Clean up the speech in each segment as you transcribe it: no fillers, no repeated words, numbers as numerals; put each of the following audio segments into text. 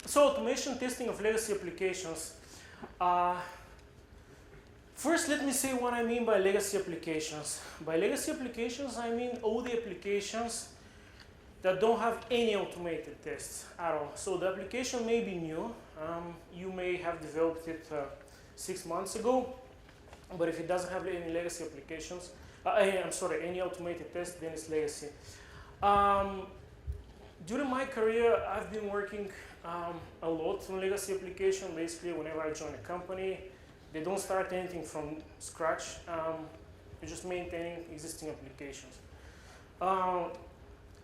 So automation testing of legacy applications. First, let me say what I mean by legacy applications. By legacy applications, I mean all the applications that don't have any automated tests at all. So the application may be new. You may have developed it 6 months ago, but if it doesn't have any legacy applications, I'm sorry, any automated tests, then it's legacy. During my career, I've been working a lot on legacy application. Basically, whenever I join a company, they don't start anything from scratch. You're just maintaining existing applications.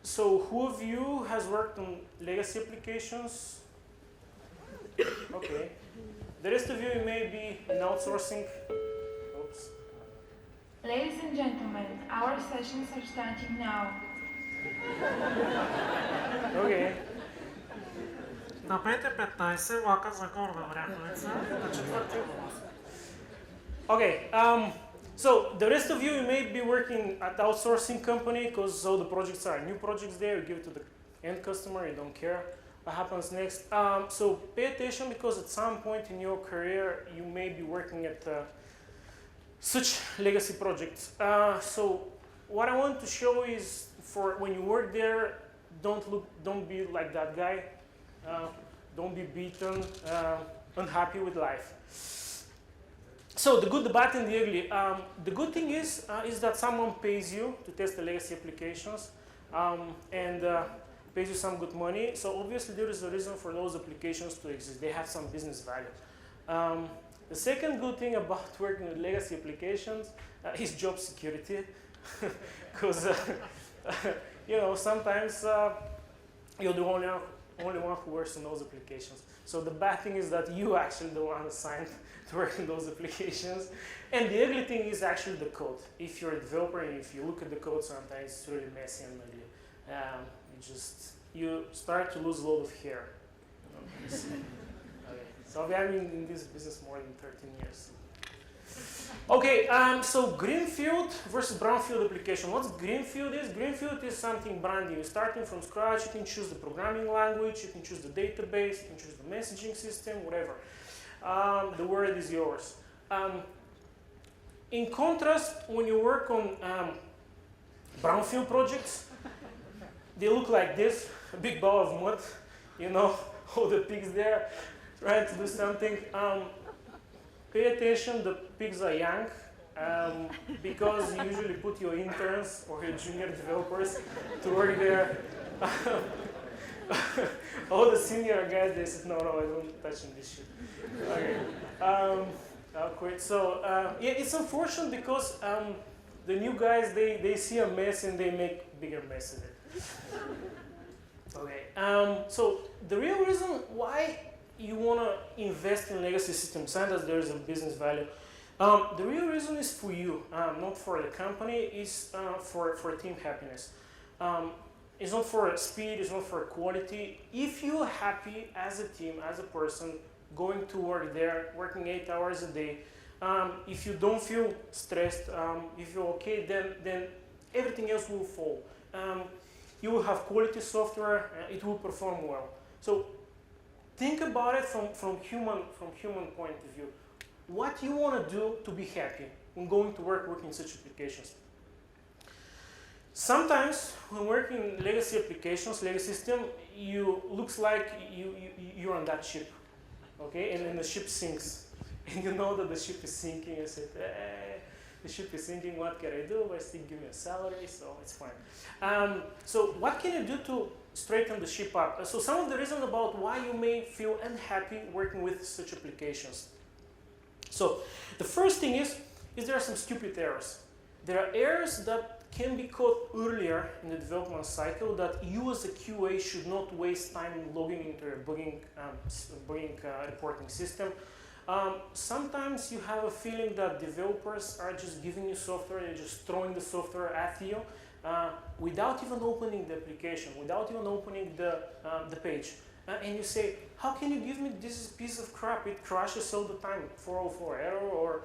So who of you has worked on legacy applications? Okay. The rest of you may be in outsourcing. Oops. Ladies and gentlemen, our sessions are starting now. Okay. На 5:15 влакът за Горна Оряховица на 4 август. Okay. So the rest of you may be working at outsourcing company because all the projects are new projects there. You give it to the end customer. You don't care what happens next. So pay attention because at some point in your career you may be working at such legacy projects. So what I want to show is for when you work there, don't be like that guy. Don't be beaten, unhappy with life. So the good, the bad, and the ugly. The good thing is that someone pays you to test the legacy applications and pays you some good money. So obviously there is a reason for those applications to exist. They have some business value. The second good thing about working with legacy applications is job security, because you know sometimes you're the only one who works on those applications. So the bad thing is that you actually the one assigned to work on those applications. And the ugly thing is actually the code. If you're a developer and if you look at the code, sometimes it's really messy and ugly. You start to lose a lot of hair. You know? Okay. So I've been in this business more than 13 years. Okay, so greenfield versus brownfield application. What's greenfield is? Greenfield is something brand new. You're starting from scratch. You can choose the programming language. You can choose the database. You can choose the messaging system, whatever. The word is yours. In contrast, when you work on brownfield projects, they look like this, a big ball of mud, you know, all the pigs there trying to do something. Pay attention, the pigs are young, because you usually put your interns or your junior developers to work there. All the senior guys, they said, no, I don't touch this shit. Okay. I'll quit. So yeah, it's unfortunate because the new guys, they see a mess and they make bigger mess of it. Okay. So the real reason why you want to invest in legacy systems, and as there is a business value, the real reason is for you, not for the company. It's for team happiness. It's not for speed. It's not for quality. If you're happy as a team, as a person, going to work there, working 8 hours a day, if you don't feel stressed, if you're okay, then everything else will fall. You will have quality software. It will perform well. So think about it from human point of view. What you want to do to be happy when going to work working such applications. Sometimes when working legacy applications, legacy system, looks like you're on that ship, okay? And then the ship sinks, and you know that the ship is sinking. You say, the ship is sinking. What can I do? I still give me a salary, so it's fine. So what can you do to straighten the ship up? So some of the reasons about why you may feel unhappy working with such applications. So the first thing is there are some stupid errors. There are errors that can be caught earlier in the development cycle that you as a QA should not waste time logging into a bugging reporting system. Sometimes you have a feeling that developers are just giving you software, they're just throwing the software at you without even opening the application, without even opening the page. And you say, how can you give me this piece of crap? It crashes all the time, 404 error or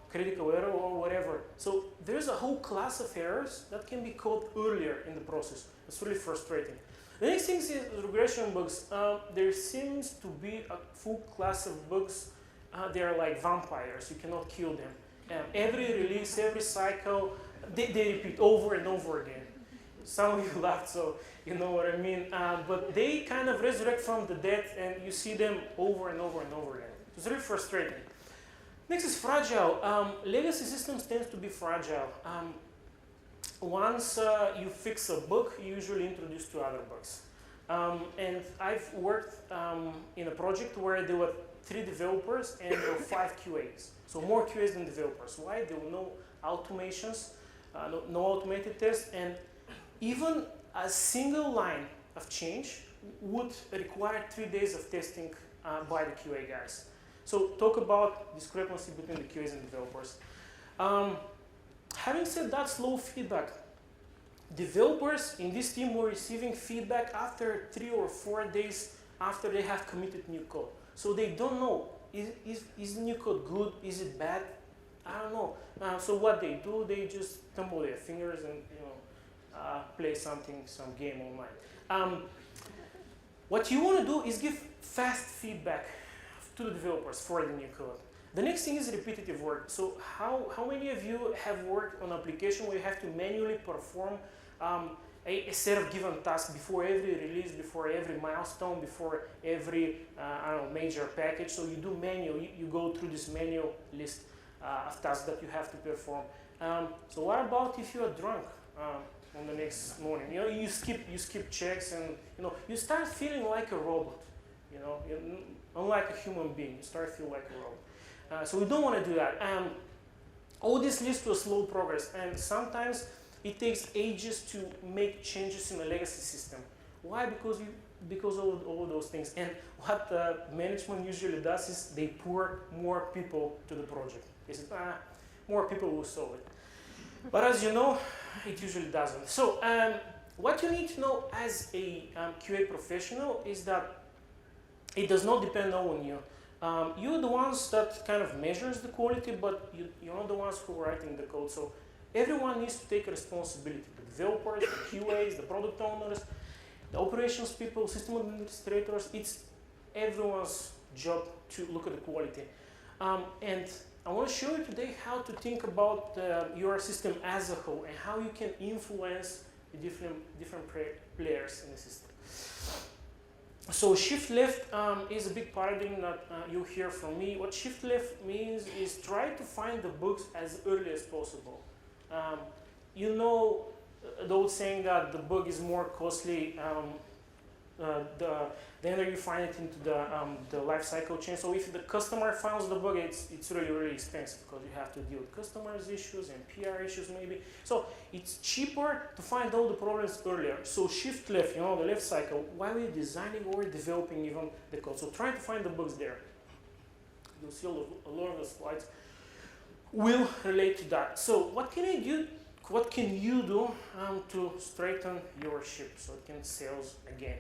critical error or whatever. So there's a whole class of errors that can be caught earlier in the process. It's really frustrating. The next thing is regression bugs. There seems to be a full class of bugs. They are like vampires. You cannot kill them. Every release, every cycle, they repeat over and over again. Some of you laughed, so you know what I mean. But they kind of resurrect from the dead, and you see them over and over and over again. It's really frustrating. Next is fragile. Legacy systems tend to be fragile. Once you fix a bug, you usually introduce two other bugs. And I've worked in a project where there were 3 developers and there were 5 QAs. So more QAs than developers. Why? There were no automations, no automated tests, and even a single line of change would require 3 days of testing by the QA guys. So talk about discrepancy between the QAs and developers. Having said that, slow feedback. Developers in this team were receiving feedback after 3 or 4 days after they have committed new code. So they don't know, is the new code good, is it bad? I don't know. So what they do, they just tumble their fingers and play some game online. What you want to do is give fast feedback to the developers for the new code. The next thing is repetitive work. So how many of you have worked on an application where you have to manually perform a set of given tasks before every release, before every milestone, before every major package? So you do manual, you go through this manual list of tasks that you have to perform. So what about if you are drunk on the next morning? You skip checks, and you start feeling like a robot. Unlike a human being, you start feeling like a robot. So we don't want to do that. All this leads to a slow progress, and sometimes it takes ages to make changes in a legacy system. Why? Because of all those things. And what management usually does is they pour more people to the project. They say, more people will solve it. But as you know, it usually doesn't. So what you need to know as a QA professional is that it does not depend on you. You're the ones that kind of measures the quality, but you're not the ones who are writing the code. So everyone needs to take responsibility. The developers, the QAs, the product owners, the operations people, system administrators. It's everyone's job to look at the quality. And I want to show you today how to think about your system as a whole and how you can influence the different players in the system. So shift left is a big paradigm that you hear from me. What shift left means is try to find the bugs as early as possible. The old saying that the bug is more costly the end you find it into the life cycle chain. So if the customer finds the bug, it's really, really expensive because you have to deal with customers' issues and PR issues maybe. So it's cheaper to find all the problems earlier. So shift left, the left cycle, while we're designing or developing even the code. So trying to find the bugs there. You'll see a lot of the slides will relate to that. So what can you do to straighten your ship so it can sail again?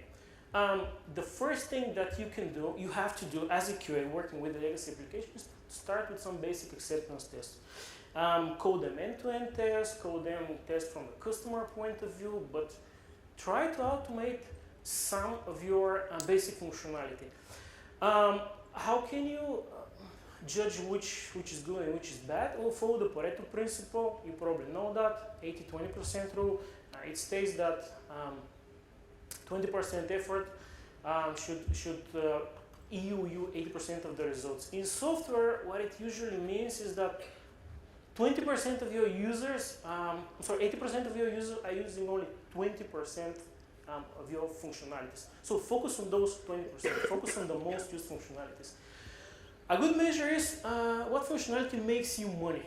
The first thing that you have to do as a QA working with the legacy application is start with some basic acceptance tests. Code them end-to-end tests, code them tests from the customer point of view, but try to automate some of your basic functionality. How can you judge which is good and which is bad? Well, follow the Pareto principle. You probably know that 80-20% rule. It states that 20% effort should yield you 80% of the results. In software, what it usually means is that 20% of your users, 80% of your users are using only 20% of your functionalities. So focus on those 20%. Focus on the most used functionalities. A good measure is what functionality makes you money.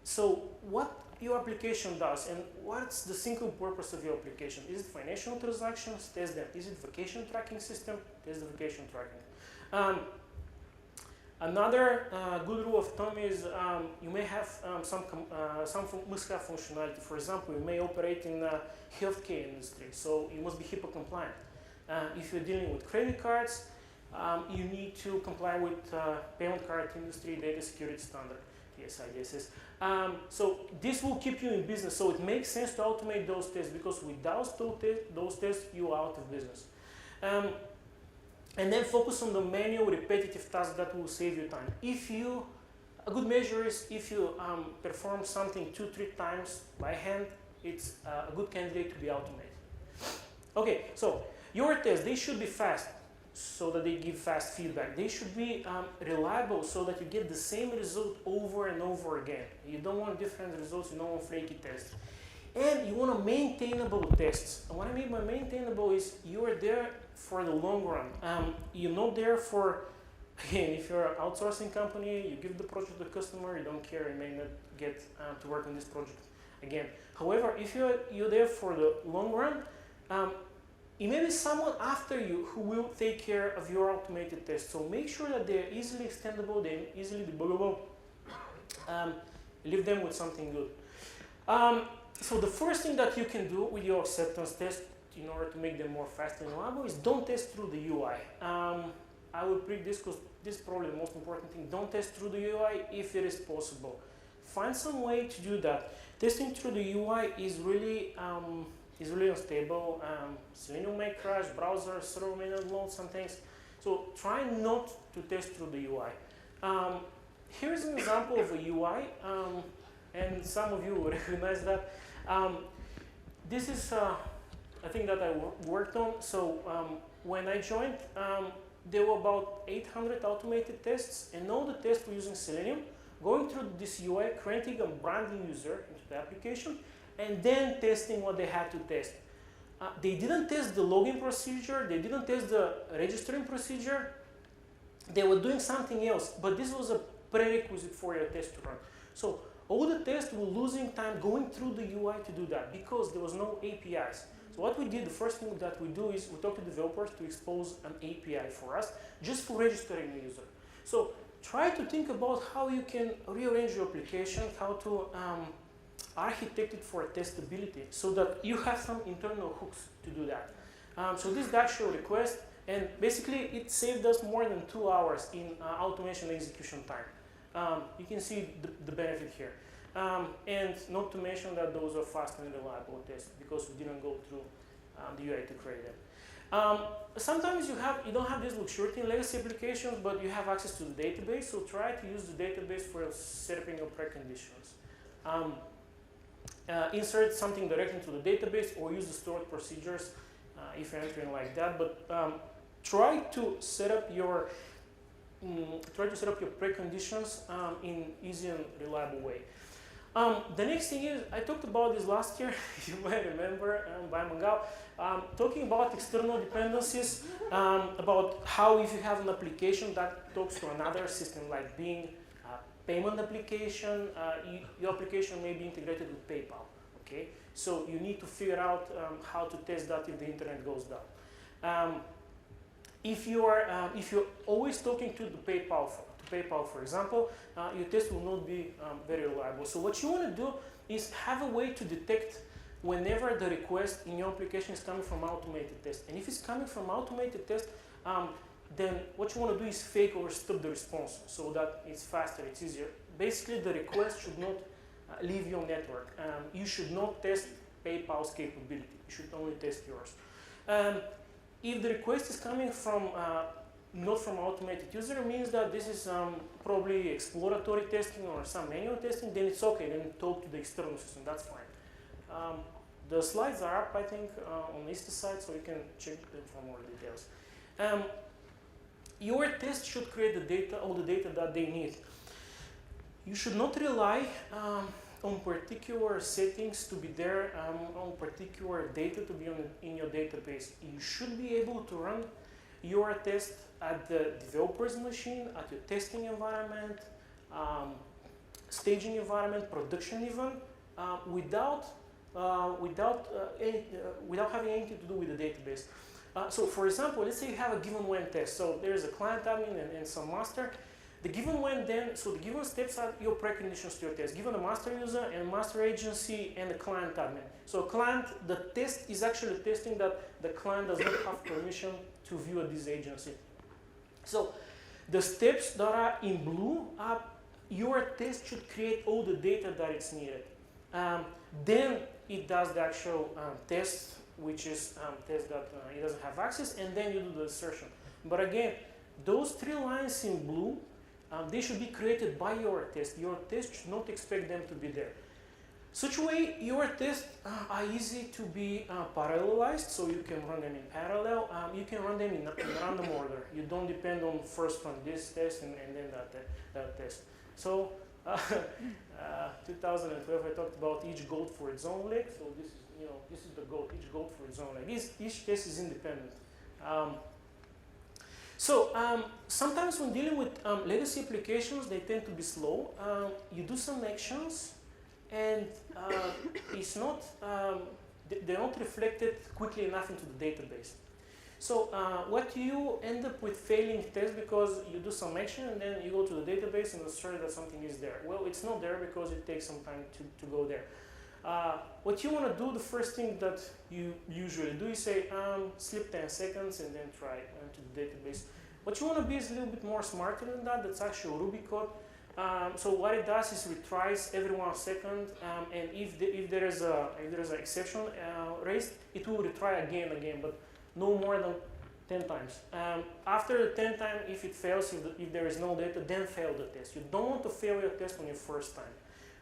So what your application does and what's the single purpose of your application. Is it financial transactions? Test them. Is it vacation tracking system? Test the vacation tracking. Another good rule of thumb is you may have some must-have functionality. For example, you may operate in the healthcare industry, so you must be HIPAA compliant. If you're dealing with credit cards, you need to comply with payment card industry data security standard. TSIDSS. So this will keep you in business. So it makes sense to automate those tests because without those tests, you are out of business. And then focus on the manual repetitive tasks that will save you time. A good measure is if you perform something 2-3 times by hand, it's a good candidate to be automated. Okay, so your tests, they should be fast so that they give fast feedback. They should be reliable so that you get the same result over and over again. You don't want different results, you don't want flaky tests. And you want maintainable tests. And what I mean by maintainable is you are there for the long run. You're not there for, again, if you're an outsourcing company, you give the project to the customer, you don't care, you may not get to work on this project again. However, if you're there for the long run, it may be someone after you who will take care of your automated tests. So make sure that they're easily extendable, they're easily debuggable. Leave them with something good. So the first thing that you can do with your acceptance test in order to make them more fast and reliable is don't test through the UI. I will pick this because this is probably the most important thing. Don't test through the UI if it is possible. Find some way to do that. Testing through the UI is really unstable. Selenium may crash, browser, server may not load some things. So try not to test through the UI. Here's an example of a UI, and some of you will recognize that. This is a thing that I worked on. So when I joined, there were about 800 automated tests, and all the tests were using Selenium, going through this UI, creating a brand new user into the application, and then testing what they had to test. They didn't test the login procedure, they didn't test the registering procedure, they were doing something else, but this was a prerequisite for your test to run. So all the tests were losing time going through the UI to do that because there was no APIs. So what we did, the first thing that we do is we talk to developers to expose an API for us, just for registering a user. So try to think about how you can rearrange your application, how to architect it for testability so that you have some internal hooks to do that. So this actual request, and basically it saved us more than 2 hours in automation execution time. You can see the benefit here. And not to mention that those are fast and reliable tests because we didn't go through the UI to create them. Sometimes you don't have this luxury in legacy applications, but you have access to the database, so try to use the database for setting your preconditions. Insert something directly into the database or use the stored procedures if you're entering like that, but try to set up your preconditions in easy and reliable way. The next thing is, I talked about this last year, you might remember, by Mangal, talking about external dependencies, about how if you have an application that talks to another system, like being a payment application, your application may be integrated with PayPal, okay? So you need to figure out how to test that if the internet goes down. If you're always talking to the PayPal, for example, your test will not be very reliable. So what you want to do is have a way to detect whenever the request in your application is coming from automated test. And if it's coming from automated test, then what you want to do is fake or stop the response so that it's faster, it's easier. Basically, the request should not leave your network. You should not test PayPal's capability. You should only test yours. If the request is coming from not from automated user, means that this is probably exploratory testing or some manual testing, then it's okay, then talk to the external system, that's fine. The slides are up, I think, on the ISTA site, so you can check them for more details. Your test should create the data, all the data that they need. You should not rely on particular settings to be there, on particular data to be in your database. You should be able to run your test at the developer's machine, at your testing environment, staging environment, production even, without having anything to do with the database. So for example, let's say you have a given when test. So there's a client admin and some master. The given when then, so the given steps are your preconditions to your test. Given a master user and master agency and the client admin. So client, the test is actually testing that the client does not have permission to view this agency. So the steps that are in blue are your test should create all the data that it's needed. Then it does the actual test, which is test that it doesn't have access, and then you do the assertion. But again, those 3 lines in blue, they should be created by your test. Your test should not expect them to be there. Such a way, your tests are easy to be parallelized, so you can run them in parallel. You can run them in random order. You don't depend on first run this test and then that test. So 2012, I talked about each goat for its own leg. So this is the goat, each goat for its own leg. Each test is independent. Sometimes when dealing with legacy applications, they tend to be slow. You do some actions, and it's not, they're not reflected quickly enough into the database. So what you end up with failing tests because you do some action and then you go to the database and assert that something is there. Well, it's not there because it takes some time to go there. What you want to do, the first thing that you usually do is say sleep 10 seconds and then try to the database. What you want to be is a little bit more smarter than that. That's actually Ruby code. So what it does is retries every 1 second, and if there is an exception raised, it will retry again, but no more than 10 times. After the 10th time, if it fails, if there is no data, then fail the test. You don't want to fail your test on your first time.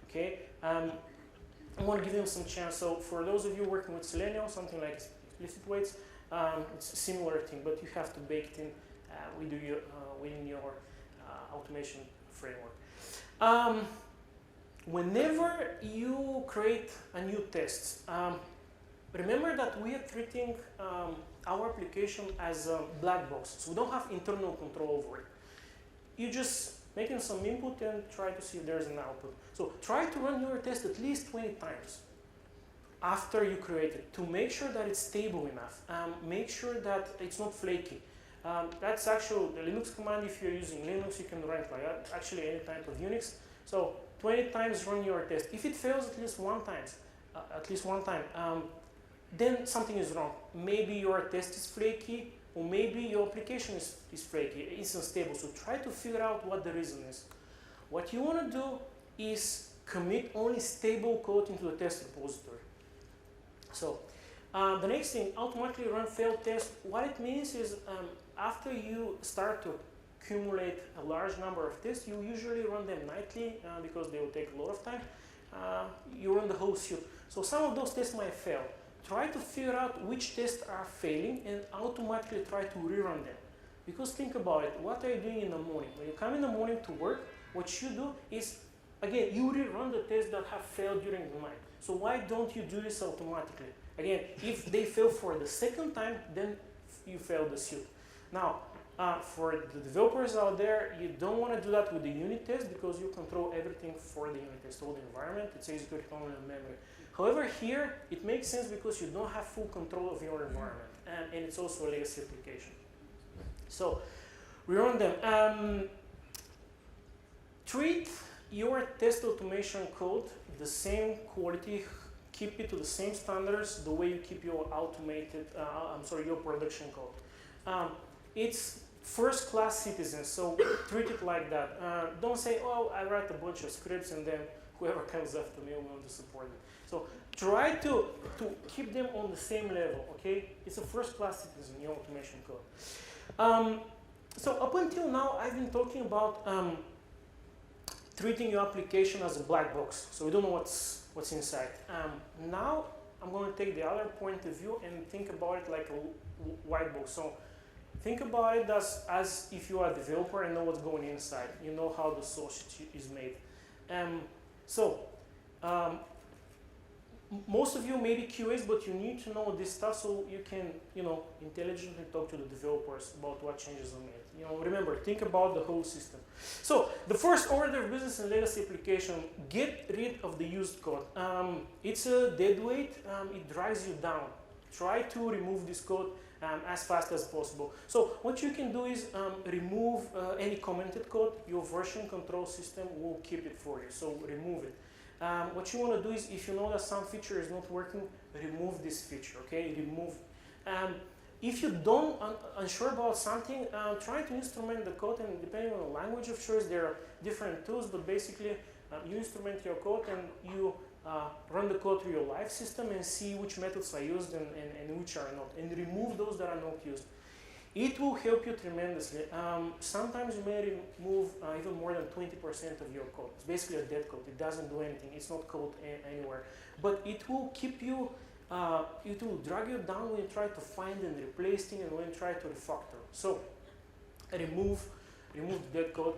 Okay. I want to give them some chance. So for those of you working with Selenium, something like explicit weights, it's a similar thing, but you have to bake it in within your automation framework. Whenever you create a new test, remember that we are treating our application as a black box, so we don't have internal control over it. You just making some input and try to see if there's an output. So try to run your test at least 20 times after you create it to make sure that it's stable enough. Make sure that it's not flaky. That's actually the Linux command. If you're using Linux, you can run it like that. Actually, any type of Unix. So 20 times run your test. If it fails at least one time, then something is wrong. Maybe your test is flaky, or maybe your application is flaky, it's unstable. So try to figure out what the reason is. What you want to do is commit only stable code into the test repository. So the next thing, automatically run failed test. What it means is after you start to accumulate a large number of tests, you usually run them nightly because they will take a lot of time. You run the whole suite. So some of those tests might fail. Try to figure out which tests are failing and automatically try to rerun them. Because think about it, what are you doing in the morning? When you come in the morning to work, what you do is, again, you rerun the tests that have failed during the night. So why don't you do this automatically? Again, if they fail for the second time, then you fail the suite. Now, for the developers out there, you don't want to do that with the unit test because you control everything for the unit test, all the environment, it's executed only on memory. However, here, it makes sense because you don't have full control of your environment, and it's also a legacy application. So, rerun them. Treat your test automation code the same quality, keep it to the same standards, the way you keep your your production code. It's first-class citizens, so treat it like that. Don't say, oh, I write a bunch of scripts and then whoever comes after me will want to support it. So try to keep them on the same level, okay? It's a first-class citizen, your automation code. So up until now, I've been talking about treating your application as a black box. So we don't know what's inside. Now I'm going to take the other point of view and think about it like a white box. So think about it as if you are a developer and know what's going inside. You know how the sausage is made. Most of you may be QAs, but you need to know this stuff so you can, intelligently talk to the developers about what changes are made. Remember, think about the whole system. So the first order of business in legacy application, get rid of the used code. It's a dead weight. It drives you down. Try to remove this code as fast as possible. So what you can do is remove any commented code. Your version control system will keep it for you. So remove it. What you want to do is, if you know that some feature is not working, remove this feature, okay? Remove. if you don't unsure about something, try to instrument the code, and depending on the language of choice, there are different tools, but basically you instrument your code and you run the code through your live system and see which methods are used and which are not, and remove those that are not used. It will help you tremendously. Sometimes you may remove even more than 20% of your code. It's basically a dead code. It doesn't do anything. It's not code anywhere. But it will keep you, it will drag you down when you try to find and replace things and when you try to refactor. So remove the dead code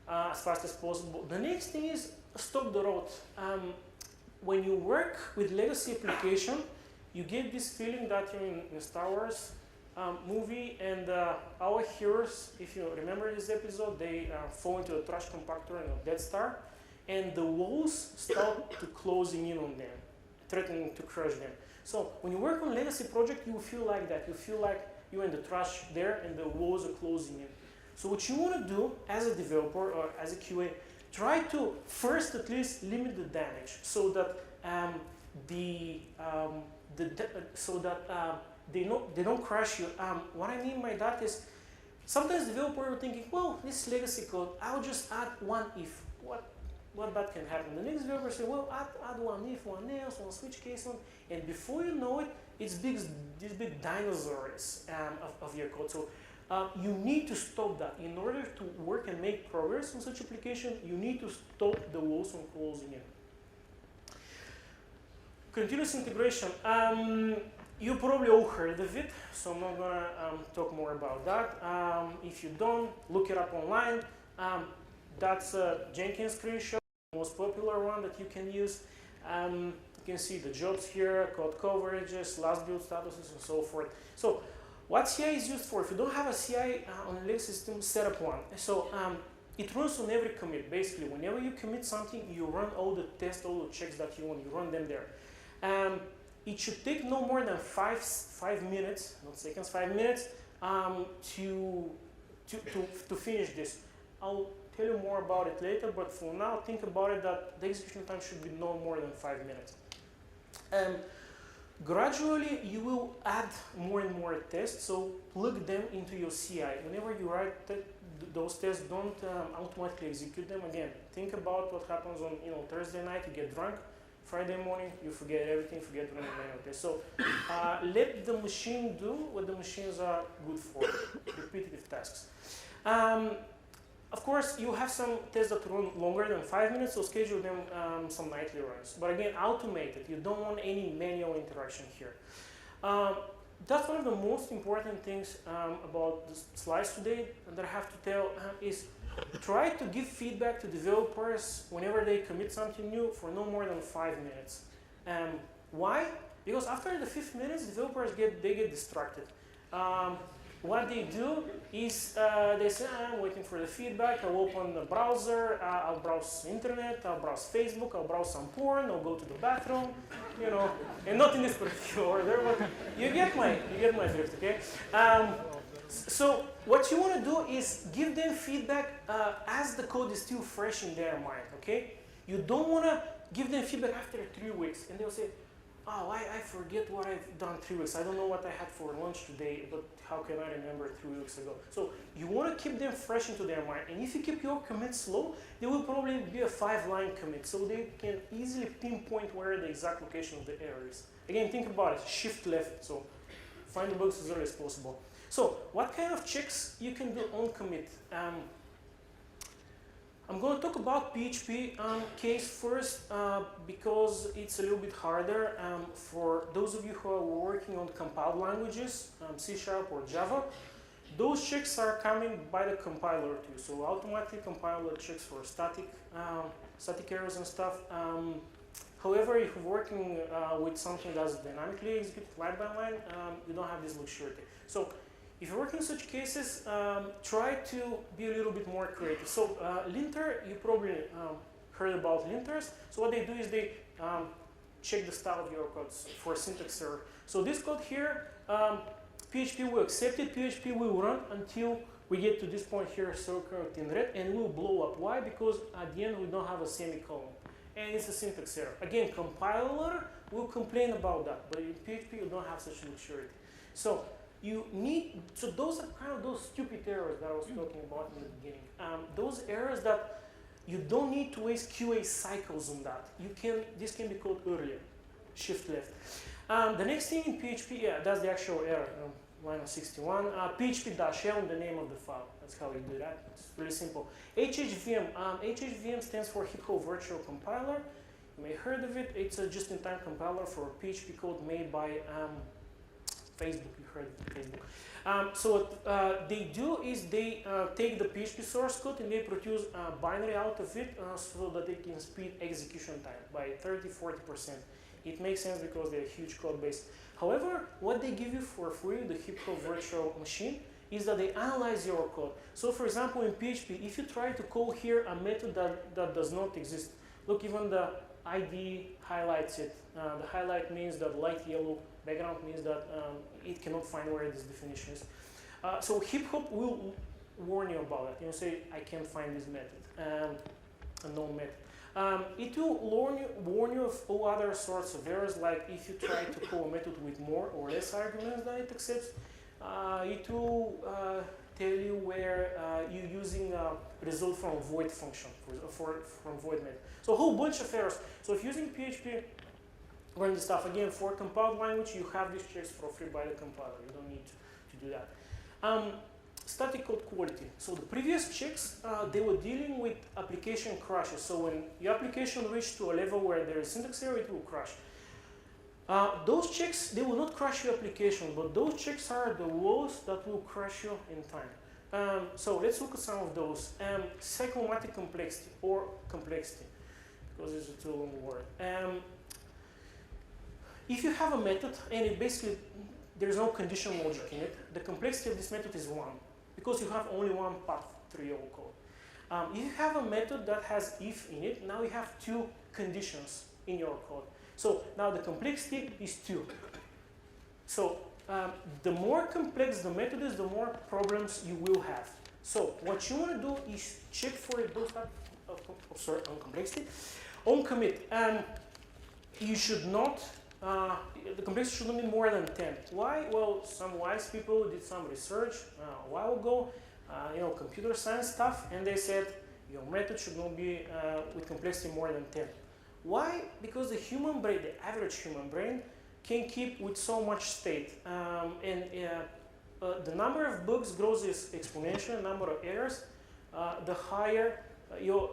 as fast as possible. The next thing is stop the rot. When you work with legacy application, you get this feeling that you're in Star Wars movie, and our heroes, if you remember this episode, they fall into a trash compactor in a Death Star, and the walls start to closing in on them, threatening to crush them. So when you work on legacy project, you feel like that. You feel like you're in the trash there and the walls are closing in. So what you want to do as a developer or as a QA, try to first at least limit the damage so that they don't crash you. What I mean by that is sometimes developers are thinking, well, this is legacy code, I'll just add one if. What bad can happen? The next developer say, well, add one if, one else, one switch case on, and before you know it, it's these big dinosaurs of your code. So you need to stop that. In order to work and make progress on such application, you need to stop the walls from closing in. Continuous integration. You probably all heard of it, so I'm not gonna talk more about that. If you don't, look it up online. That's a Jenkins screenshot, the most popular one that you can use. You can see the jobs here, code coverages, last build statuses, and so forth. So what CI is used for? If you don't have a CI on a legacy system, set up one. So it runs on every commit. Basically, whenever you commit something, you run all the tests, all the checks that you want, you run them there. It should take no more than 5 minutes, not seconds, 5 minutes to finish this. I'll tell you more about it later, but for now, think about it that the execution time should be no more than 5 minutes. Gradually, you will add more and more tests, so plug them into your CI. Whenever you write those tests, don't automatically execute them. Again, think about what happens on Thursday night, you get drunk. Friday morning, you forget everything, forget running manual tests. So let the machine do what the machines are good for, repetitive tasks. Of course, you have some tests that run longer than 5 minutes, so schedule them some nightly runs. But again, automate it. You don't want any manual interaction here. That's one of the most important things about the slides today that I have to tell is try to give feedback to developers whenever they commit something new for no more than 5 minutes. Why? Because after the 5th minute, developers get distracted. What they do is they say, I'm waiting for the feedback, I'll open the browser, I'll browse internet, I'll browse Facebook, I'll browse some porn, I'll go to the bathroom, and not in this particular order, but you get my drift, okay? So what you want to do is give them feedback as the code is still fresh in their mind, okay? You don't want to give them feedback after 3 weeks, and they'll say, oh, I forget what I've done 3 weeks. I don't know what I had for lunch today, but how can I remember 3 weeks ago? So you want to keep them fresh into their mind. And if you keep your commit slow, there will probably be a 5-line commit. So they can easily pinpoint where the exact location of the error is. Again, think about it, shift left. So find the bugs as early as possible. So what kind of checks you can do on commit? I'm going to talk about PHP case first because it's a little bit harder for those of you who are working on compiled languages, C# or Java. Those checks are coming by the compiler too. So automatically compiler checks for static errors and stuff. However, if you're working with something that's dynamically executed line by line, you don't have this luxury. So if you're working in such cases, try to be a little bit more creative. So linter, you probably heard about linters. So what they do is they check the style of your codes for syntax error. So this code here, PHP will accept it, PHP will run until we get to this point here, circled in red, and it will blow up. Why? Because at the end we don't have a semicolon. And it's a syntax error. Again, compiler will complain about that, but in PHP you don't have such luxury. So you need, so those are kind of those stupid errors that I was talking about in the beginning. Those errors that you don't need to waste QA cycles on that. This can be called earlier, shift left. The next thing in PHP, yeah, that's the actual error, line 61. PHP-L, the name of the file. That's how you do that. It's really simple. HHVM. HHVM stands for Hip Hop Virtual Compiler. You may have heard of it. It's a just-in-time compiler for PHP code made by Facebook. You heard of Facebook. So what they do is they take the PHP source code and they produce a binary out of it so that they can speed execution time by 30–40%. It makes sense because they're a huge code base. However, what they give you for free, the hip hop virtual machine, is that they analyze your code. So for example, in PHP, if you try to call here a method that does not exist, look, even the ID highlights it. The highlight means that light yellow background means that it cannot find where this definition is. So hip hop will warn you about it. You say, I can't find this method, a known method. It will warn you of all other sorts of errors, like if you try to call a method with more or less arguments than it accepts. It will tell you where you're using a result from a void function, from void method. So a whole bunch of errors. So if using PHP, run this stuff again for compiled language, you have these checks for free by the compiler. You don't need to do that. Static code quality. So the previous checks, they were dealing with application crashes. So when your application reached to a level where there is syntax error, it will crash. Those checks, they will not crash your application, but those checks are the walls that will crash you in time. So let's look at some of those. Cyclomatic complexity, or complexity, because it's a too long word. If you have a method and it basically, there's no condition logic in it, the complexity of this method is 1. Because you have only one path through your code. If you have a method that has if in it, now you have 2 conditions in your code. So now the complexity is 2. So the more complex the method is, the more problems you will have. So what you want to do is check for those type of complexity on commit. You should not. The complexity should not be more than 10. Why? Well, some wise people did some research a while ago, computer science stuff, and they said your method should not be with complexity more than 10. Why? Because the human brain, the average human brain, can keep with so much state. The number of bugs grows exponentially, the number of errors, the higher your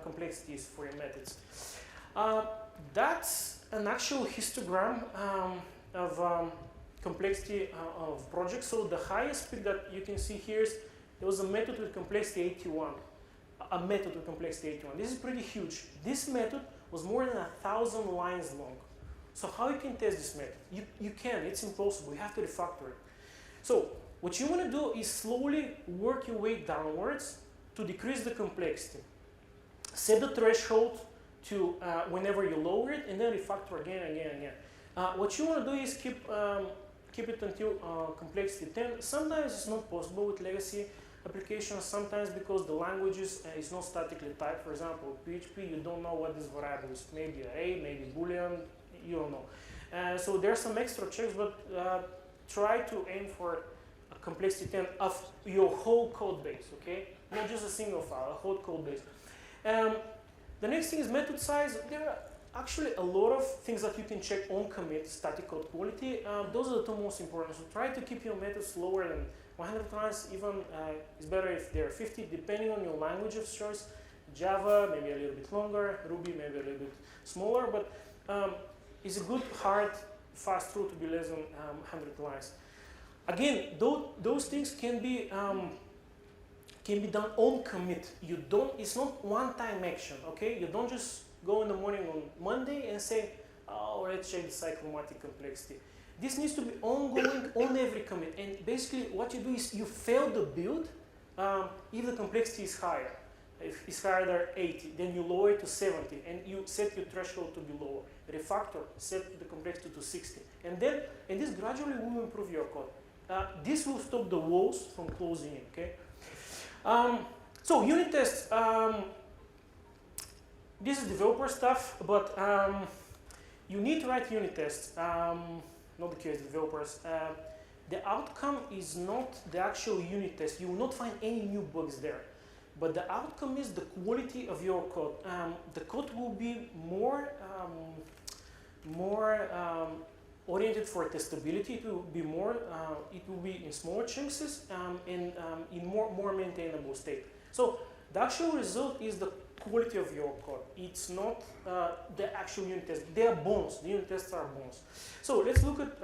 complexity is for your methods. That's an actual histogram of complexity of projects. So the highest peak that you can see here is there was a method with complexity 81. A method with complexity 81. This is pretty huge. This method was more than 1,000 lines long. So how you can test this method? You can, it's impossible. You have to refactor it. So what you want to do is slowly work your way downwards to decrease the complexity. Set the threshold to whenever you lower it, and then refactor again. What you want to do is keep it until complexity 10. Sometimes it's not possible with legacy applications, sometimes because the language is not statically typed. For example, PHP, you don't know what this variable is. Maybe array, maybe boolean, you don't know. So there are some extra checks, but try to aim for a complexity 10 of your whole code base, okay? Not just a single file, a whole code base. The next thing is method size. There are actually a lot of things that you can check on commit, static code quality. Those are the 2 most important. So try to keep your methods lower than 100 lines. Even it's better if they're 50, depending on your language of choice. Java, maybe a little bit longer. Ruby, maybe a little bit smaller. But it's a good, hard, fast rule to be less than 100 lines. Again, those things can be done on commit. It's not one-time action, okay? You don't just go in the morning on Monday and say, oh, let's check the cyclomatic complexity. This needs to be ongoing on every commit. And basically what you do is you fail the build if the complexity is higher. If it's higher than 80, then you lower it to 70 and you set your threshold to be lower. Refactor, set the complexity to 60. And this gradually will improve your code. This will stop the walls from closing in, okay? So unit tests, this is developer stuff, but you need to write unit tests, not the case developers. the outcome is not the actual unit test. You will not find any new bugs there. But the outcome is the quality of your code. The code will be more oriented for testability. It will be more. It will be in smaller chunks and in more maintainable state. So the actual result is the quality of your code. It's not the actual unit test. They are bones. The unit tests are bones. So let's look at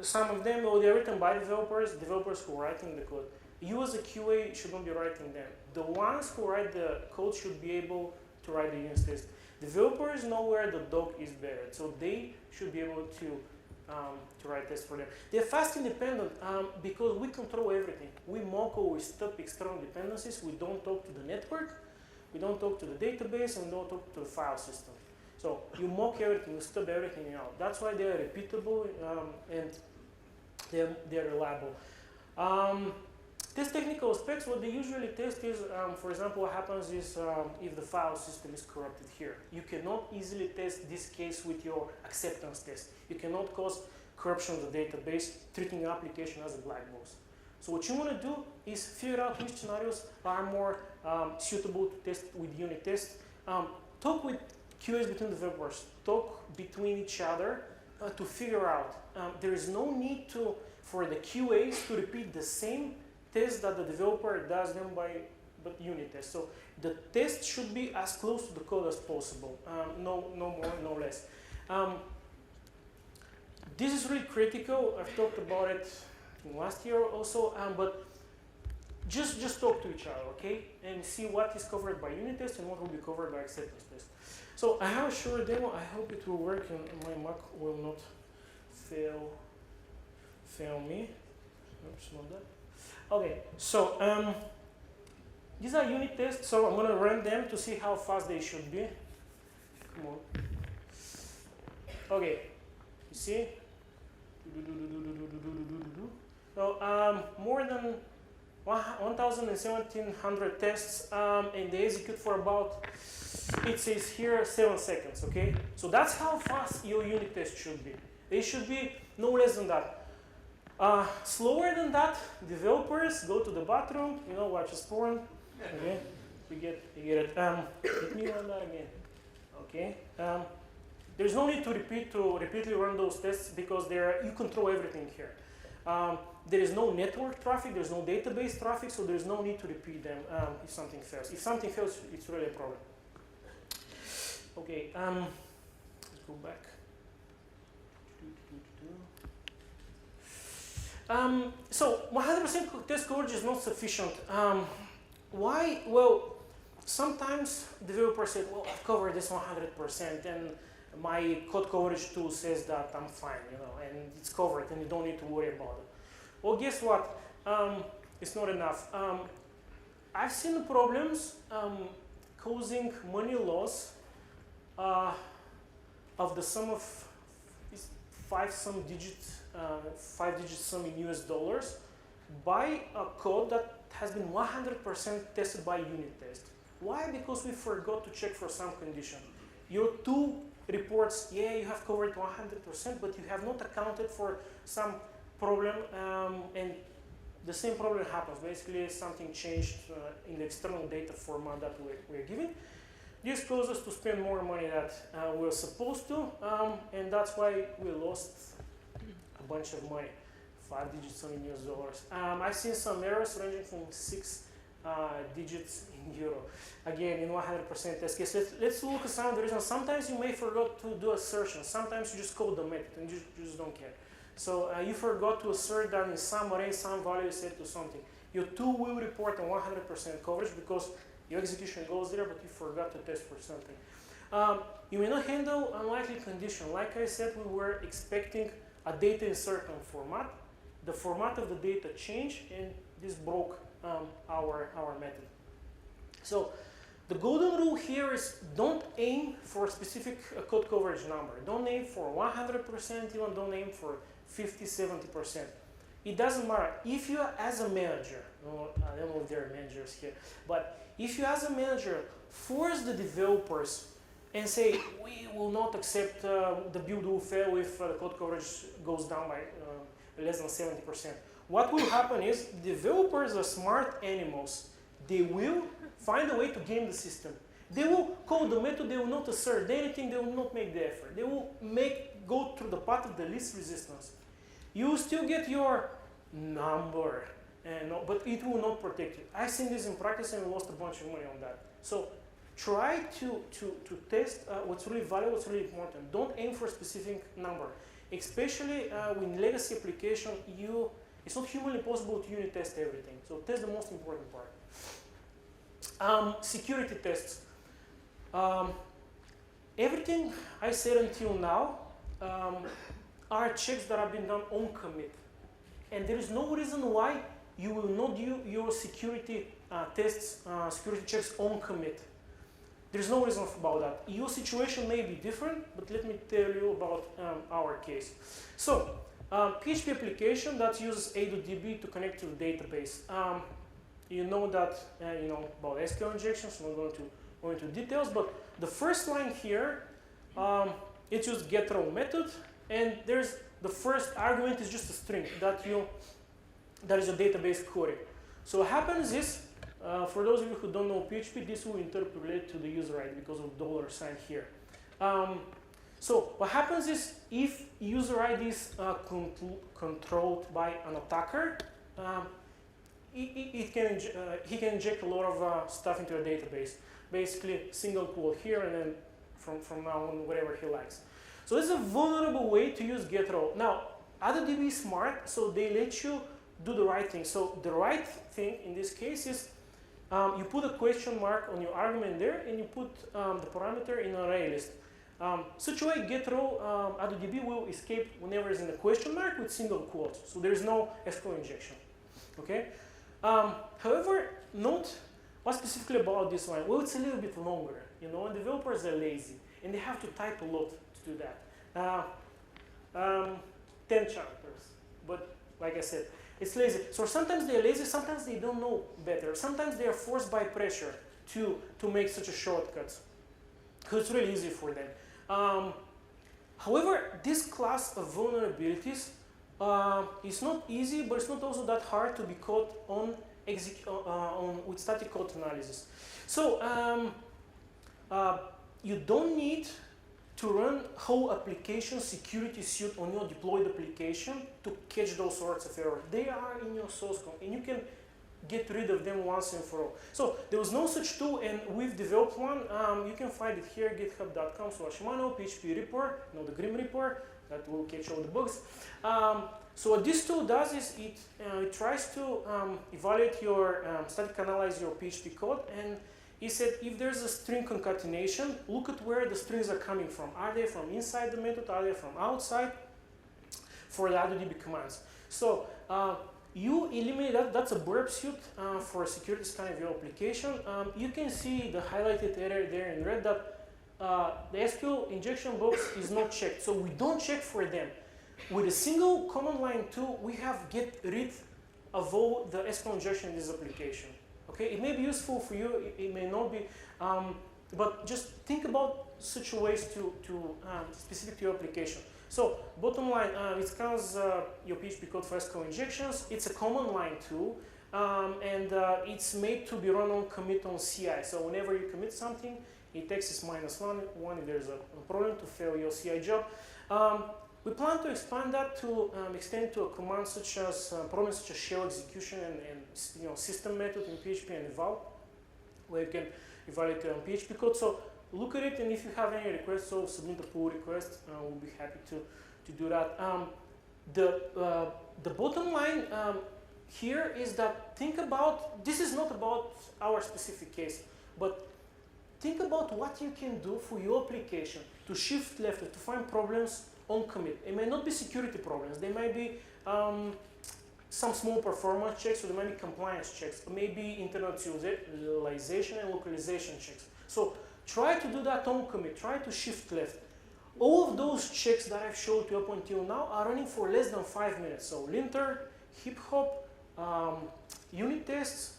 some of them. Well, they're written by developers who are writing the code. You as a QA should not be writing them. The ones who write the code should be able to write the unit test. Developers know where the dog is buried, so they should be able to write tests for them. They're fast independent because we control everything. We mock or we stop external dependencies. We don't talk to the network, we don't talk to the database, and we don't talk to the file system. So you mock everything, you stop everything out. That's why they are repeatable and they're reliable. Test technical specs, what they usually test is, for example, what happens is if the file system is corrupted here. You cannot easily test this case with your acceptance test. You cannot cause corruption of the database, treating your application as a black box. So what you want to do is figure out which scenarios are more suitable to test with unit tests. Talk with QAs between developers. Talk between each other to figure out. There is no need for the QAs to repeat the same test that the developer does them by unit test. So the test should be as close to the code as possible, no more, no less. This is really critical. I've talked about it last year also, but just talk to each other, okay? And see what is covered by unit test and what will be covered by acceptance test. So I have a short demo. I hope it will work and my Mac will not fail me. Oops, not that. Okay, so these are unit tests, so I'm going to run them to see how fast they should be. Come on. Okay, you see? So more than 1,700 tests, and they execute for about, it says here, 7 seconds, okay? So that's how fast your unit test should be. They should be no less than that. Slower than that, developers go to the bathroom, watch a porn. Okay, you get it. Let me run that again. Okay. There's no need to repeatedly run those tests because you control everything here. There is no network traffic, there's no database traffic, so there's no need to repeat them if something fails. If something fails, it's really a problem. Okay. Let's go back. So 100% test coverage is not sufficient. Why? Well, sometimes developers say, well, I've covered this 100% and my code coverage tool says that I'm fine, and it's covered and you don't need to worry about it. Well, guess what? It's not enough. I've seen problems causing money loss of the sum of 5-digit sum in US dollars by a code that has been 100% tested by unit test. Why? Because we forgot to check for some condition. Your tool reports, yeah, you have covered 100%, but you have not accounted for some problem, and the same problem happens. Basically, something changed in the external data format that we're giving. This caused us to spend more money that we were supposed to, and that's why we lost a bunch of money, 5-digit sum in US dollars. I've seen some errors ranging from 6 digits in euro. Again, in 100% test case. Let's look at some of the reasons. Sometimes you may forget to do assertion. Sometimes you just code the method and you just don't care. So you forgot to assert that in some array, some value is set to something. Your tool will report a 100% coverage because your execution goes there, but you forgot to test for something. You may not handle unlikely condition. Like I said, we were expecting a data in certain format. The format of the data changed, and this broke our method. So the golden rule here is don't aim for a specific code coverage number. Don't aim for 100%, even don't aim for 50, 70%. It doesn't matter. If you as a manager, I don't know if there are managers here, but if you as a manager force the developers and say, we will not accept the build will fail if the code coverage goes down by less than 70%. What will happen is developers are smart animals. They will find a way to game the system. They will call the method, they will not assert anything, they will not make the effort. They will go through the path of the least resistance. You will still get your number, but it will not protect you. I've seen this in practice and lost a bunch of money on that. So try to test what's really valuable, what's really important. Don't aim for a specific number. Especially with legacy application, it's not humanly possible to unit test everything. So test the most important part. Security tests. Everything I said until now are checks that have been done on commit. And there is no reason why you will not do your security tests, security checks on commit. There's no reason about that. Your situation may be different, but let me tell you about our case. So, PHP application that uses A.db to connect to the database. You know that about SQL injections. I'm not going to go into details, but the first line here, it uses getRow method, and there's the first argument is just a string that is a database query. So what happens is, for those of you who don't know PHP, this will interpolate to the user ID because of $sign here. So what happens is, if user ID is controlled by an attacker, he can inject a lot of stuff into a database. Basically, single quote here, and then from now on, whatever he likes. So this is a vulnerable way to use getRow. Now, ISTA is smart, so they let you do the right thing. So the right thing in this case is you put a question mark on your argument there, and you put the parameter in an array list. Such a way, getRow ISTA will escape whenever it's in a question mark with single quotes. So there is no SQL injection. Okay. However, note what specifically about this one. Well, it's a little bit longer, and developers are lazy, and they have to type a lot to do that. 10 characters, but like I said, it's lazy. So sometimes they're lazy, sometimes they don't know better. Sometimes they are forced by pressure to make such a shortcut, because it's really easy for them. However, this class of vulnerabilities is not easy, but it's not also that hard to be caught on with static code analysis. So you don't need to run whole application security suite on your deployed application to catch those sorts of errors. They are in your source code, and you can get rid of them once and for all. So there was no such tool, and we've developed one. You can find it here, github.com/Emanuil PHP report, the Grim report that will catch all the bugs. So what this tool does is it tries to evaluate your analyze your PHP code, and it said if there's a string concatenation, look at where the strings are coming from. Are they from inside the method? Are they from outside? For the ISTA commands. So you eliminate that. That's a burp suite for security scanning of your application. You can see the highlighted area there in red that the SQL injection box is not checked. So we don't check for them. With a single command line tool, we have get rid of all the SQL injection in this application. Okay, it may be useful for you, it may not be, but just think about such ways to specific to your application. So bottom line, it scans your PHP code for SQL injections. It's a command line tool, and it's made to be run on commit on CI. So whenever you commit something, it takes is -1 if there's a problem to fail your CI job. We plan to expand that to extend to a command such as programs such as shell execution and system method in PHP and eval, where you can evaluate PHP code. So look at it, and if you have any requests, so submit a pull request. We'll be happy to do that. The bottom line here is that think about, this is not about our specific case, but think about what you can do for your application to shift left, to find problems on commit. It may not be security problems. They might be some small performance checks, or there might be compliance checks, or maybe internationalization and localization checks. So try to do that on commit. Try to shift left. All of those checks that I've showed you up until now are running for less than 5 minutes. So linter, hip hop, unit tests,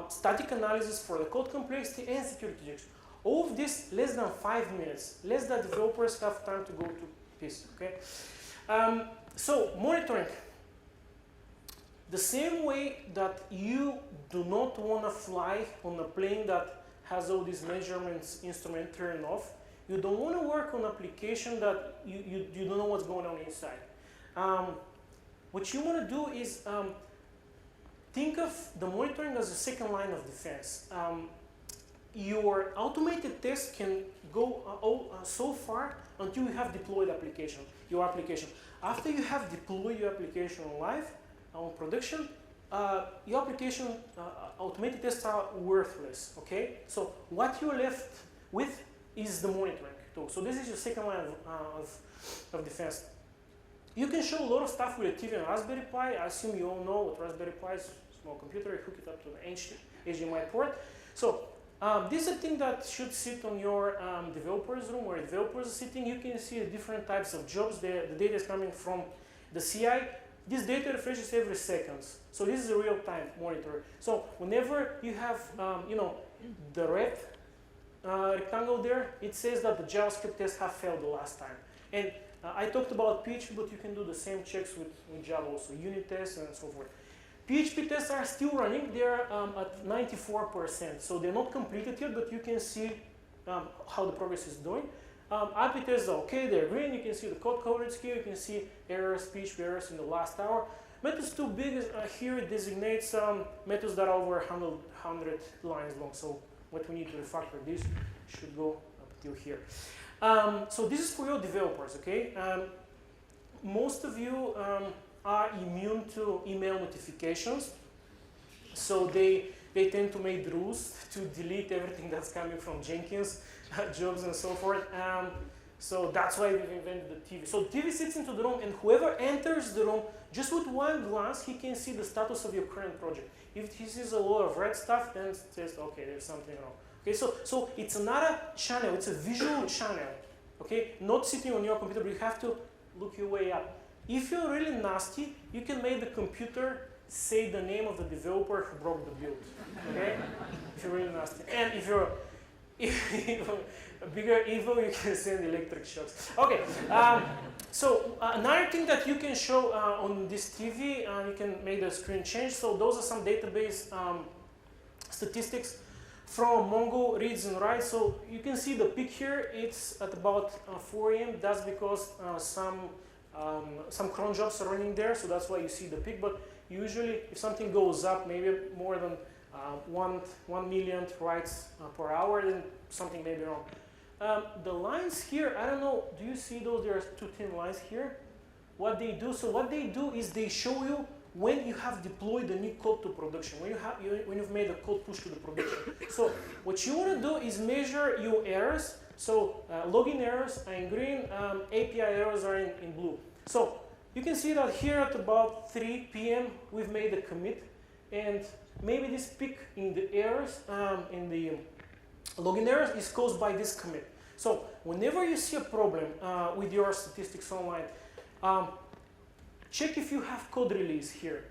static analysis for the code complexity, and security checks. All of this less than 5 minutes. Less than developers have time to go to this. Okay. So monitoring. The same way that you do not want to fly on a plane that has all these measurements instrument turned off, you don't want to work on application that you don't know what's going on inside. What you want to do is think of the monitoring as a second line of defense. Your automated test can go so far until you have deployed your application. After you have deployed your application live, on production, your application automated tests are worthless, okay? So what you're left with is the monitoring tool. So this is your second line of defense. You can show a lot of stuff with a TV and Raspberry Pi. I assume you all know what Raspberry Pi is, small computer, you hook it up to an HDMI port. So this is a thing that should sit on your developer's room where developers are sitting. You can see the different types of jobs. The data is coming from the CI. This data refreshes every seconds. So this is a real-time monitor. So whenever you have, the red rectangle there, it says that the JavaScript tests have failed the last time. And I talked about PHP, but you can do the same checks with Java also, unit tests and so forth. PHP tests are still running. They're at 94%. So they're not completed yet, but you can see how the progress is doing. API tests are okay, they're green. You can see the code coverage here. You can see errors, PHP errors in the last hour. Methods too big here it designates methods that are over 100 lines long. So what we need to refactor this should go up till here. So this is for your developers, okay? Most of you are immune to email notifications. So they tend to make rules to delete everything that's coming from Jenkins jobs and so forth. So that's why we've invented the TV. So TV sits into the room, and whoever enters the room, just with one glance, he can see the status of your current project. If he sees a lot of red stuff, then it says, okay, there's something wrong. Okay, so it's not a channel, it's a visual channel. Okay, not sitting on your computer, but you have to look your way up. If you're really nasty, you can make the computer say the name of the developer who broke the build. Okay, if you're really nasty, and if you're a bigger evil, you can send electric shocks. Okay, so another thing that you can show on this TV, you can make the screen change. So those are some database statistics from Mongo reads and writes. So you can see the peak here. It's at about 4 a.m. That's because some cron jobs are running there. So that's why you see the peak. But usually, if something goes up, maybe more than 1 million writes per hour, then something may be wrong. The lines here, I don't know, do you see those? There are two thin lines here. What they do, so what they do is they show you when you have deployed the new code to production, when you've made the code push to the production. So what you want to do is measure your errors. So login errors are in green, API errors are in blue. So you can see that here at about 3 p.m. we've made a commit, and maybe this peak in the errors, in the login errors is caused by this commit. So whenever you see a problem with your statistics online, check if you have code release here.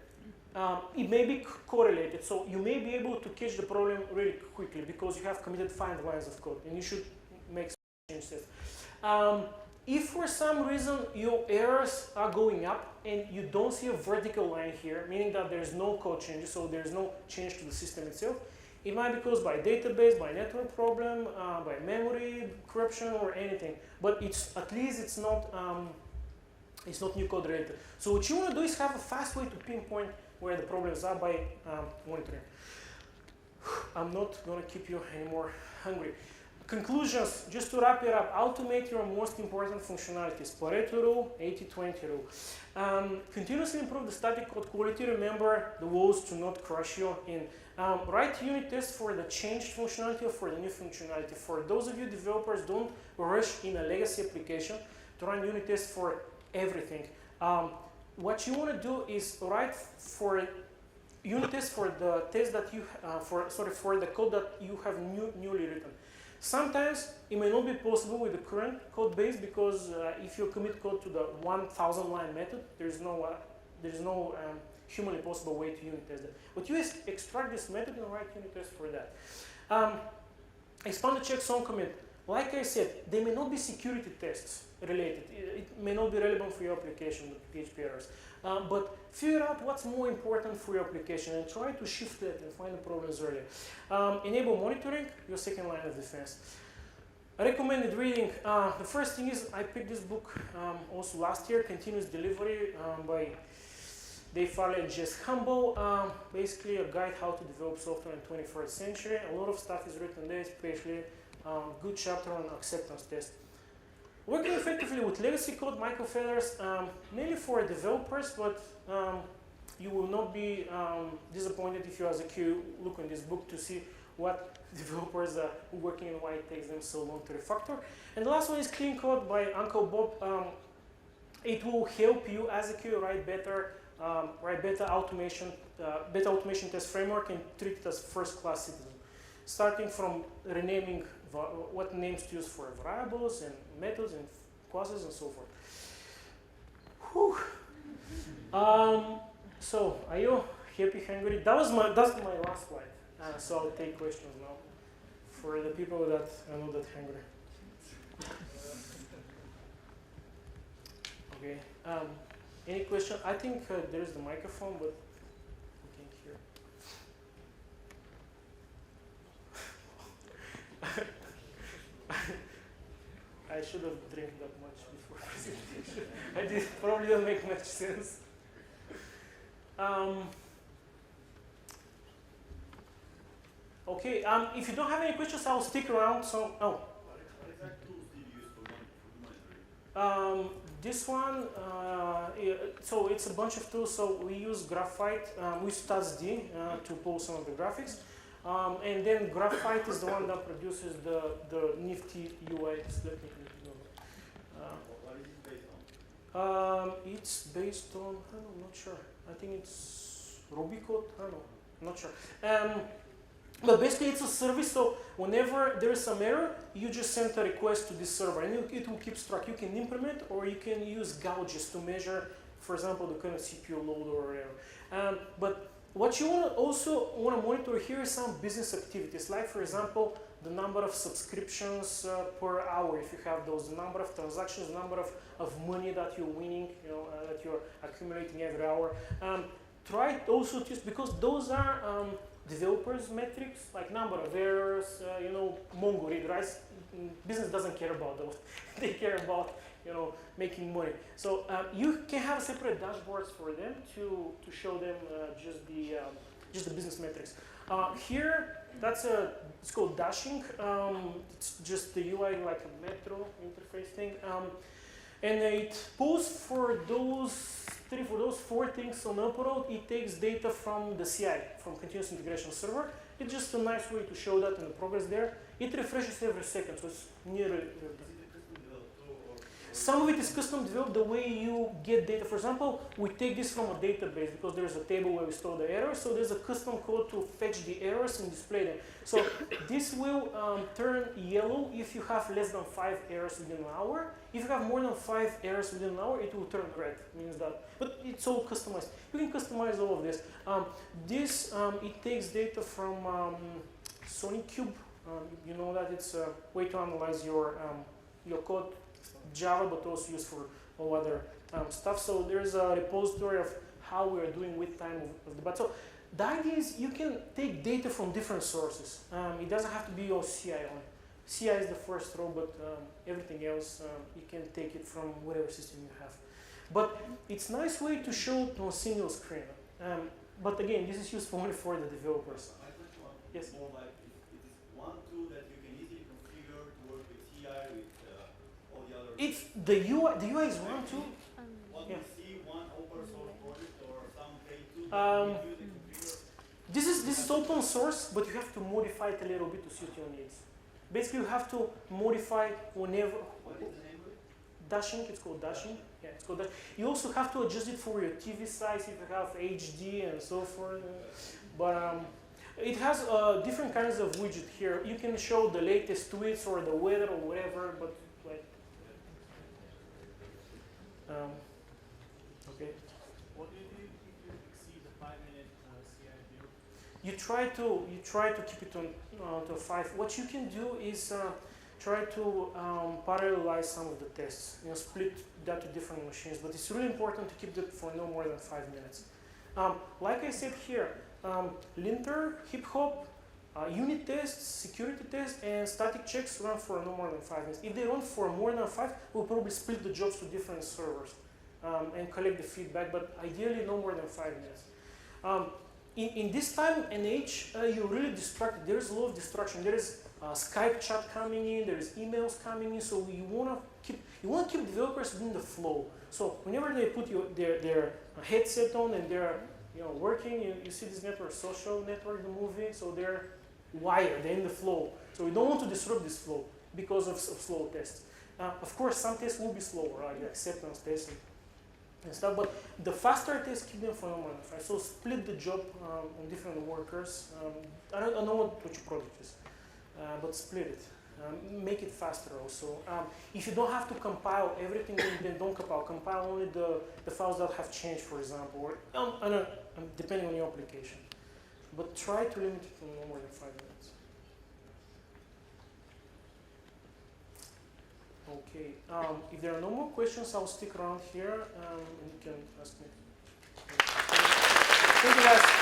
It may be correlated, so you may be able to catch the problem really quickly because you have committed 5 lines of code, and you should make some changes. If for some reason your errors are going up and you don't see a vertical line here, meaning that there's no code changes, so there's no change to the system itself, it might be caused by database, by network problem, by memory corruption, or anything. But at least it's not new code related. So what you want to do is have a fast way to pinpoint where the problems are by monitoring. I'm not going to keep you anymore hungry. Conclusions, just to wrap it up, automate your most important functionalities. Pareto rule, 80-20 rule. Continuously improve the static code quality. Remember the walls to not crush you in. Write unit tests for the changed functionality or for the new functionality. For those of you developers, don't rush in a legacy application to run unit tests for everything. What you want to do is write for unit tests for the test that you for the code that you have newly written. Sometimes it may not be possible with the current code base because if you commit code to the 1,000 line method, there's no humanly possible way to unit test that. But you extract this method and write unit tests for that. Expand the checks on commit. Like I said, they may not be security tests related. It may not be relevant for your application, the PHP errors. But figure out what's more important for your application and try to shift it and find the problems earlier. Enable monitoring, your second line of defense. Recommended reading. The first thing is I picked this book also last year, Continuous Delivery by Dave Farley and Jess Humble. Basically a guide how to develop software in the 21st century. A lot of stuff is written there, especially good chapter on acceptance test. Working effectively with legacy code, microfailures, mainly for developers, but you will not be disappointed if you as a Q look in this book to see what developers are working and why it takes them so long to refactor. And the last one is Clean Code by Uncle Bob. It will help you as a Q write better automation test framework and treat it as first-class citizen. Starting from renaming what names to use for variables and methods and classes and so forth. Whew. So are you happy, hungry? That's my last slide. So I'll take questions now for the people that are not that hungry. Okay. Any question? I think there's the microphone, but I can't hear. I should have drank that much before presentation. I probably don't make much sense. Okay, if you don't have any questions, I'll stick around. So, What exact tools do you use for monitoring? This one, so it's a bunch of tools. So we use Graphite, we use StatsD to pull some of the graphics. And then Graphite is the one that produces the nifty UI. What is it based on? It's based on, I'm not sure. I think it's Ruby code, I don't know, I'm not sure. But basically it's a service, so whenever there is some error, you just send a request to this server and it will keep track. You can implement or you can use gauges to measure, for example, the kind of CPU load or whatever. But what you also want to monitor here is some business activities, like for example, the number of subscriptions per hour, if you have those, the number of transactions, the number of money that you're winning, that you're accumulating every hour. Try also to, because those are developers metrics, like number of errors, Mongo read, right? Business doesn't care about those. They care about, making money. So you can have separate dashboards for them to show them just the business metrics. Here, it's called dashing. It's just the UI like a metro interface thing. And it pulls for those 4 things on upload. It takes data from the CI, from continuous integration server. It's just a nice way to show that in the progress there. It refreshes every second, so it's nearly. Some of it is custom developed the way you get data. For example, we take this from a database because there's a table where we store the errors. So there's a custom code to fetch the errors and display them. So this will turn yellow if you have less than 5 errors within an hour. If you have more than 5 errors within an hour, it will turn red. Means that, but it's all customized. You can customize all of this. It takes data from SoniCube. You know that it's a way to analyze your code. Java, but also used for all other stuff. So there's a repository of how we are doing with time of the batch. So the idea is you can take data from different sources. It doesn't have to be your CI only. CI is the first row, but everything else you can take it from whatever system you have. But it's a nice way to show it on a single screen. But again, this is useful only for the developers. Yes. More like it is one tool that you can easily configure to work with CI with. It's the UI. The UI is one too. What Yeah. we see, one open source project or some paid tool that you use and configure. This is open source, but you have to modify it a little bit to suit your needs. Basically, you have to modify whenever. What is the name of it? Dashing. It's called dashing. Yeah, it's called dashing. You also have to adjust it for your TV size if you have HD and so forth. But it has different kinds of widget here. You can show the latest tweets or the weather or whatever, but like. Okay. What do you do if you exceed the 5-minute CI build? You try to keep it on to 5. What you can do is try to parallelize some of the tests, split that to different machines, but it's really important to keep that for no more than 5 minutes. Like I said here, linter, hip hop, unit tests, security tests, and static checks run for no more than 5 minutes. If they run for more than 5, we'll probably split the jobs to different servers and collect the feedback, but ideally no more than 5 minutes. In this time and age, you're really distracted. There is a lot of distraction. There is Skype chat coming in, there is emails coming in, so you want to keep developers in the flow. So whenever they put their headset on and they're working, you see this network, social network, the movie, so they're wired, they're in the flow. So we don't want to disrupt this flow because of slow tests. Of course, some tests will be slower, like the acceptance tests and stuff, but the faster tests, keep them for no more than 5. So split the job on different workers. I don't know what your project is, but split it. Make it faster also. If you don't have to compile everything, then don't compile. Compile only the files that have changed, for example, or depending on your application. But try to limit it to no more than 5 minutes. Okay. If there are no more questions, I'll stick around here and you can ask me. Thank you guys.